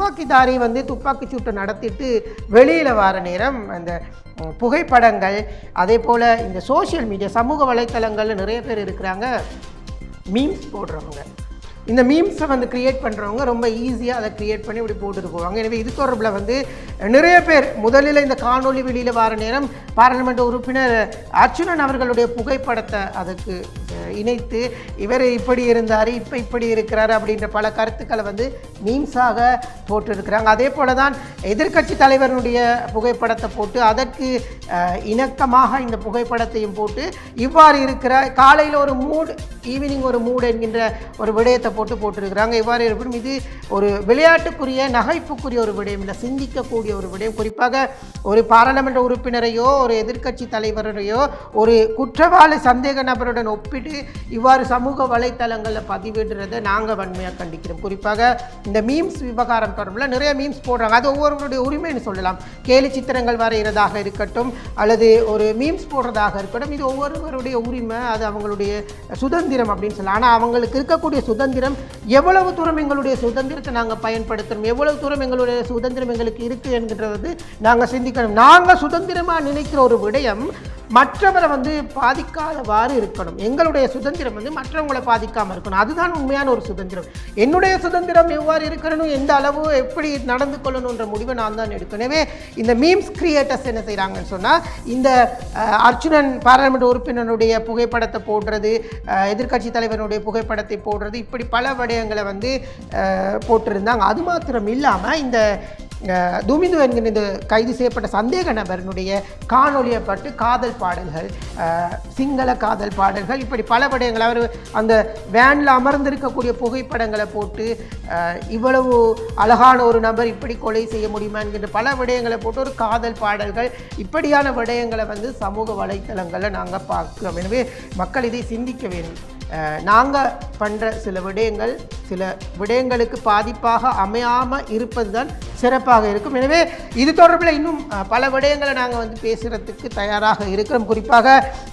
துப்பாக்கிதாரி வந்து துப்பாக்கி சூட்டை நடத்திட்டு வெளியில் வர நேரம் அந்த புகைப்படங்கள், அதே போல் இந்த சோஷியல் மீடியா சமூக வலைத்தளங்களில் நிறைய பேர் இருக்கிறாங்க மீம்ஸ் போடுறவங்க. இந்த மீம்ஸை வந்து க்ரியேட் பண்ணுறவங்க ரொம்ப ஈஸியாக அதை க்ரியேட் பண்ணி இப்படி போட்டுட்டு போவாங்க. எனவே இது தொடர்பில் வந்து நிறைய பேர் முதலில் இந்த காணொலி வெளியில் வர நேரம் பாராளுமன்ற உறுப்பினர் அர்ச்சுனன் அவர்களுடைய புகைப்படத்தை அதுக்கு இணைத்து இவர் இப்படி இருந்தார், இப்போ இப்படி இருக்கிறார் அப்படின்ற பல கருத்துக்களை வந்து மீம்ஸாக போட்டிருக்கிறாங்க. அதே போல தான் எதிர்க்கட்சி தலைவருடைய புகைப்படத்தை போட்டு அதற்கு இணக்கமாக இந்த புகைப்படத்தையும் போட்டு இவ்வாறு இருக்கிற காலையில் ஒரு மூட், ஈவினிங் ஒரு மூட் என்கின்ற ஒரு விடயத்தை போட்டிருக்கிறாங்க. இவ்வாறு இருப்பினும் இது ஒரு விளையாட்டுக்குரிய நகைப்புக்குரிய ஒரு விடயம் இல்லை, சிந்திக்கக்கூடிய ஒரு விடயம். குறிப்பாக ஒரு பாராளுமன்ற உறுப்பினரையோ ஒரு எதிர்க்கட்சி தலைவரையோ ஒரு குற்றவாளி சந்தேக நபருடன் ஒப்பிட்டு இவ்வாறு சமூக வலைத்தளங்களில் பதிவிடுறதை நாங்கள் வன்மையாக கண்டிக்கிறோம். குறிப்பாக இந்த மீம்ஸ் விவகாரம் தொடர்பில் நிறைய மீம்ஸ் போடுறாங்க. அது ஒவ்வொருவருடைய உரிமைன்னு சொல்லலாம். கேலி சித்திரங்கள் வரைகிறதாக இருக்கட்டும் அல்லது ஒரு மீம்ஸ் போடுறதாக இருக்கட்டும், இது ஒவ்வொருவருடைய உரிமை, அது அவங்களுடைய சுதந்திரம் அப்படின்னு சொல்லலாம். ஆனால் அவங்களுக்கு இருக்கக்கூடிய சுதந்திரம் எவ்வளவு தூரம் எங்களுடைய சுதந்திரத்தை நாங்கள் பயன்படுத்தணும், எவ்வளவு தூரம் எங்களுடைய சுதந்திரம் எங்களுக்கு இருக்குது என்கின்றது நாங்கள் சிந்திக்கணும். நாங்கள் சுதந்திரமாக நினைக்கிற ஒரு விடயம் மற்றவரை வந்து பாதிக்காதவாறு இருக்கணும். எங்களுடைய சுதந்திரம் வந்து மற்றவங்களை பாதிக்காமல் இருக்கணும். அதுதான் உண்மையான ஒரு சுதந்திரம். என்னுடைய சுதந்திரம் எவ்வாறு இருக்கணும், எந்த அளவு எப்படி நடந்து கொள்ளணுன்ற முடிவை நான் தான் எடுக்கணும். எனவே இந்த மீம்ஸ் கிரியேட்டர்ஸ் என்ன செய்கிறாங்கன்னு சொன்னால், இந்த அர்ச்சுனன் பாராளுமன்ற உறுப்பினருடைய புகைப்படத்தை போடுறது, எதிர்க்கட்சி தலைவருடைய புகைப்படத்தை போடுறது, இப்படி பல விடயங்களை வந்து போட்டிருந்தாங்க. அது மாத்திரம் இல்லாமல் இந்த துமிந்து என்கிற இந்த கைது செய்யப்பட்ட சந்தேக நபரினுடைய காணொலியை பட்டு காதல் பாடல்கள், சிங்கள காதல் பாடல்கள், இப்படி பல விடயங்கள், அவர் அந்த வேனில் அமர்ந்திருக்கக்கூடிய புகைப்படங்களை போட்டு இவ்வளவு அழகான ஒரு நபர் இப்படி கொலை செய்ய முடியுமா என்கின்ற பல விடயங்களை போட்டு ஒரு காதல் பாடல்கள், இப்படியான விடயங்களை வந்து சமூக வலைத்தளங்களில் நாங்கள் பார்க்கிறோம். எனவே மக்கள் இதை சிந்திக்க வேண்டும். நாங்கள் பண்ணுற சில விடயங்களுக்கு பாதிப்பாக அமையாமல் இருப்பது தான் சிறப்பாக இருக்கும். எனவே இது தொடர்பில் இன்னும் பல விடயங்களை நாங்கள் வந்து பேசுகிறதுக்கு தயாராக இருக்கிறோம். குறிப்பாக